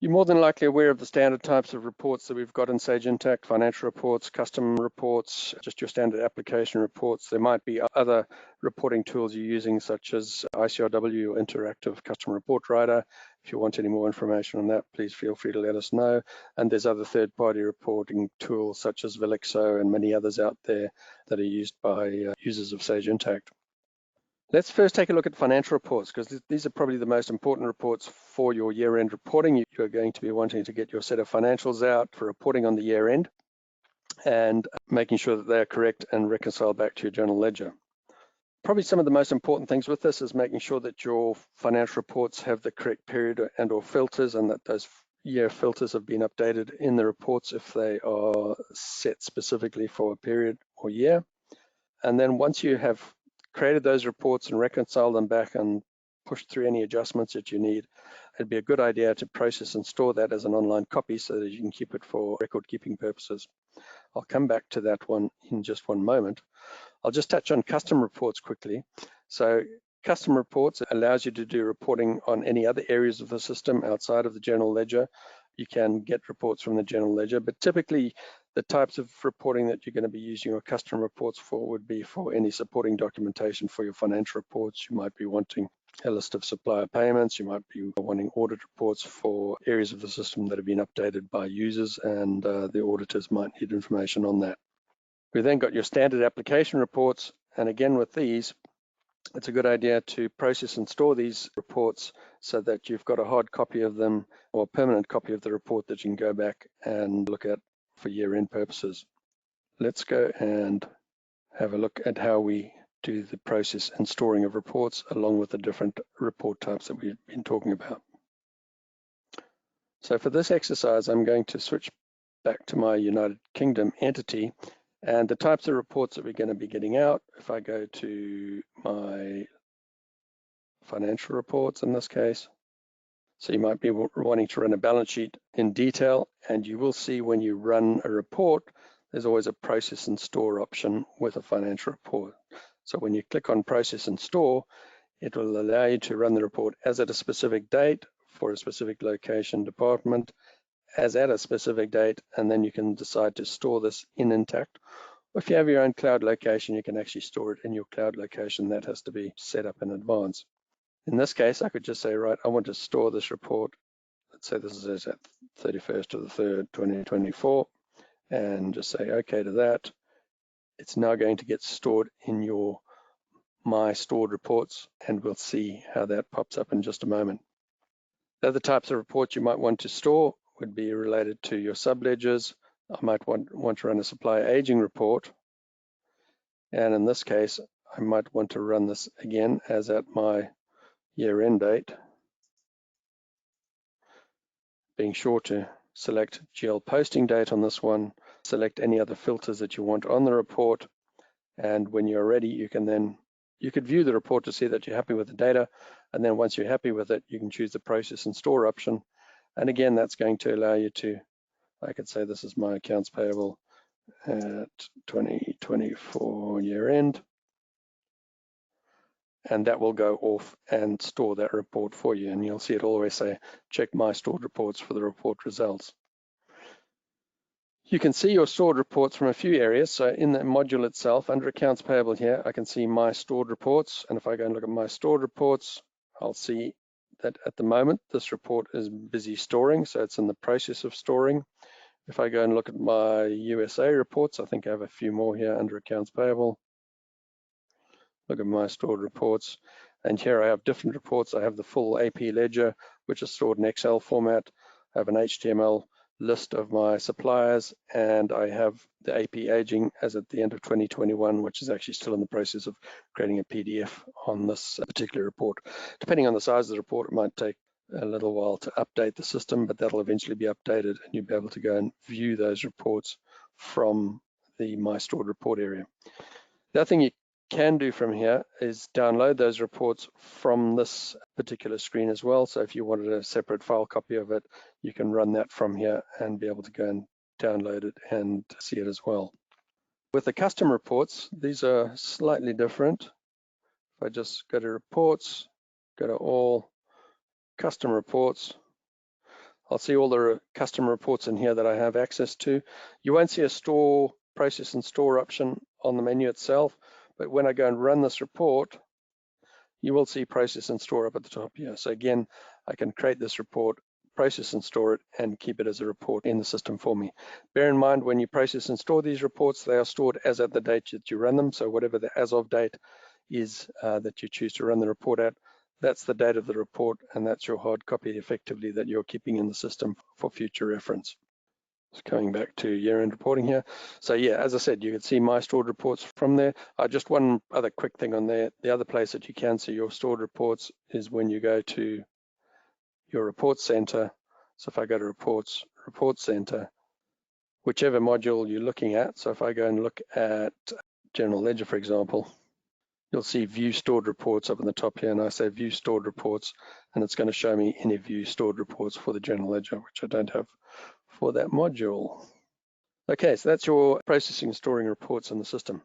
You're more than likely aware of the standard types of reports that we've got in Sage Intacct: financial reports, custom reports, just your standard application reports. There might be other reporting tools you're using, such as ICRW or Interactive Custom Report Writer. If you want any more information on that, please feel free to let us know. And there's other third-party reporting tools, such as Velixo and many others out there that are used by users of Sage Intacct. Let's first take a look at financial reports, because these are probably the most important reports for your year-end reporting. You're going to be wanting to get your set of financials out for reporting on the year-end and making sure that they're correct and reconciled back to your general ledger. Probably some of the most important things with this is making sure that your financial reports have the correct period and or filters, and that those year filters have been updated in the reports if they are set specifically for a period or year. And then once you have created those reports and reconciled them back and pushed through any adjustments that you need, it'd be a good idea to process and store that as an online copy so that you can keep it for record keeping purposes. I'll come back to that one in just one moment. I'll just touch on custom reports quickly. So custom reports allows you to do reporting on any other areas of the system outside of the general ledger. You can get reports from the general ledger, but typically the types of reporting that you're going to be using your custom reports for would be for any supporting documentation for your financial reports. You might be wanting a list of supplier payments. You might be wanting audit reports for areas of the system that have been updated by users, and the auditors might need information on that. We then got your standard application reports, and again with these, it's a good idea to process and store these reports so that you've got a hard copy of them or a permanent copy of the report that you can go back and look at for year-end purposes. Let's go and have a look at how we do the process and storing of reports along with the different report types that we've been talking about. So for this exercise, I'm going to switch back to my United Kingdom entity, and the types of reports that we're going to be getting out, if I go to my financial reports in this case, so you might be wanting to run a balance sheet in detail, and you will see when you run a report, there's always a process and store option with a financial report. So when you click on process and store, it will allow you to run the report as at a specific date for a specific location department, as at a specific date, and then you can decide to store this in Intacct. If you have your own cloud location, you can actually store it in your cloud location. That has to be set up in advance. In this case, I could just say, right, I want to store this report. Let's say this is at 31st of the 3rd, 2024, and just say okay to that. It's now going to get stored in your My Stored Reports, and we'll see how that pops up in just a moment. The other types of reports you might want to store would be related to your subledgers. I might want to run a supplier aging report, and in this case, I might want to run this again as at my year-end date, being sure to select GL posting date on this one, select any other filters that you want on the report, and when you're ready, you could view the report to see that you're happy with the data, and then once you're happy with it, you can choose the process and store option, and again, that's going to allow you to, I could say this is my accounts payable at 2024 year end, and that will go off and store that report for you. And you'll see it always say, check my stored reports for the report results. You can see your stored reports from a few areas. So in the module itself, under accounts payable here, I can see my stored reports. And if I go and look at my stored reports, I'll see that at the moment, this report is busy storing. So it's in the process of storing. If I go and look at my USA reports, I think I have a few more here under accounts payable. Look at my stored reports, and here I have different reports. I have the full AP ledger, which is stored in Excel format. I have an HTML list of my suppliers, and I have the AP aging as at the end of 2021, which is actually still in the process of creating a PDF on this particular report. Depending on the size of the report, it might take a little while to update the system, but that'll eventually be updated, and you'll be able to go and view those reports from the My Stored Report area. The other thing you can do from here is download those reports from this particular screen as well. So if you wanted a separate file copy of it, you can run that from here and be able to go and download it and see it as well. With the custom reports, these are slightly different. If I just go to reports, go to all, custom reports, I'll see all the custom reports in here that I have access to. You won't see a store, process and store option on the menu itself, but when I go and run this report, you will see process and store up at the top here. So again, I can create this report, process and store it, and keep it as a report in the system for me. Bear in mind, when you process and store these reports, they are stored as at the date that you run them. So whatever the as of date is that you choose to run the report at, that's the date of the report, and that's your hard copy effectively that you're keeping in the system for future reference. Just coming back to year-end reporting here. So yeah, as I said, you can see my stored reports from there. Just one other quick thing on there. The other place that you can see your stored reports is when you go to your report center. So if I go to reports, report center, whichever module you're looking at. So if I go and look at general ledger, for example, you'll see view stored reports up in the top here, and I say view stored reports, and it's going to show me any view stored reports for the general ledger, which I don't have for that module. Okay, so that's your processing and storing reports in the system.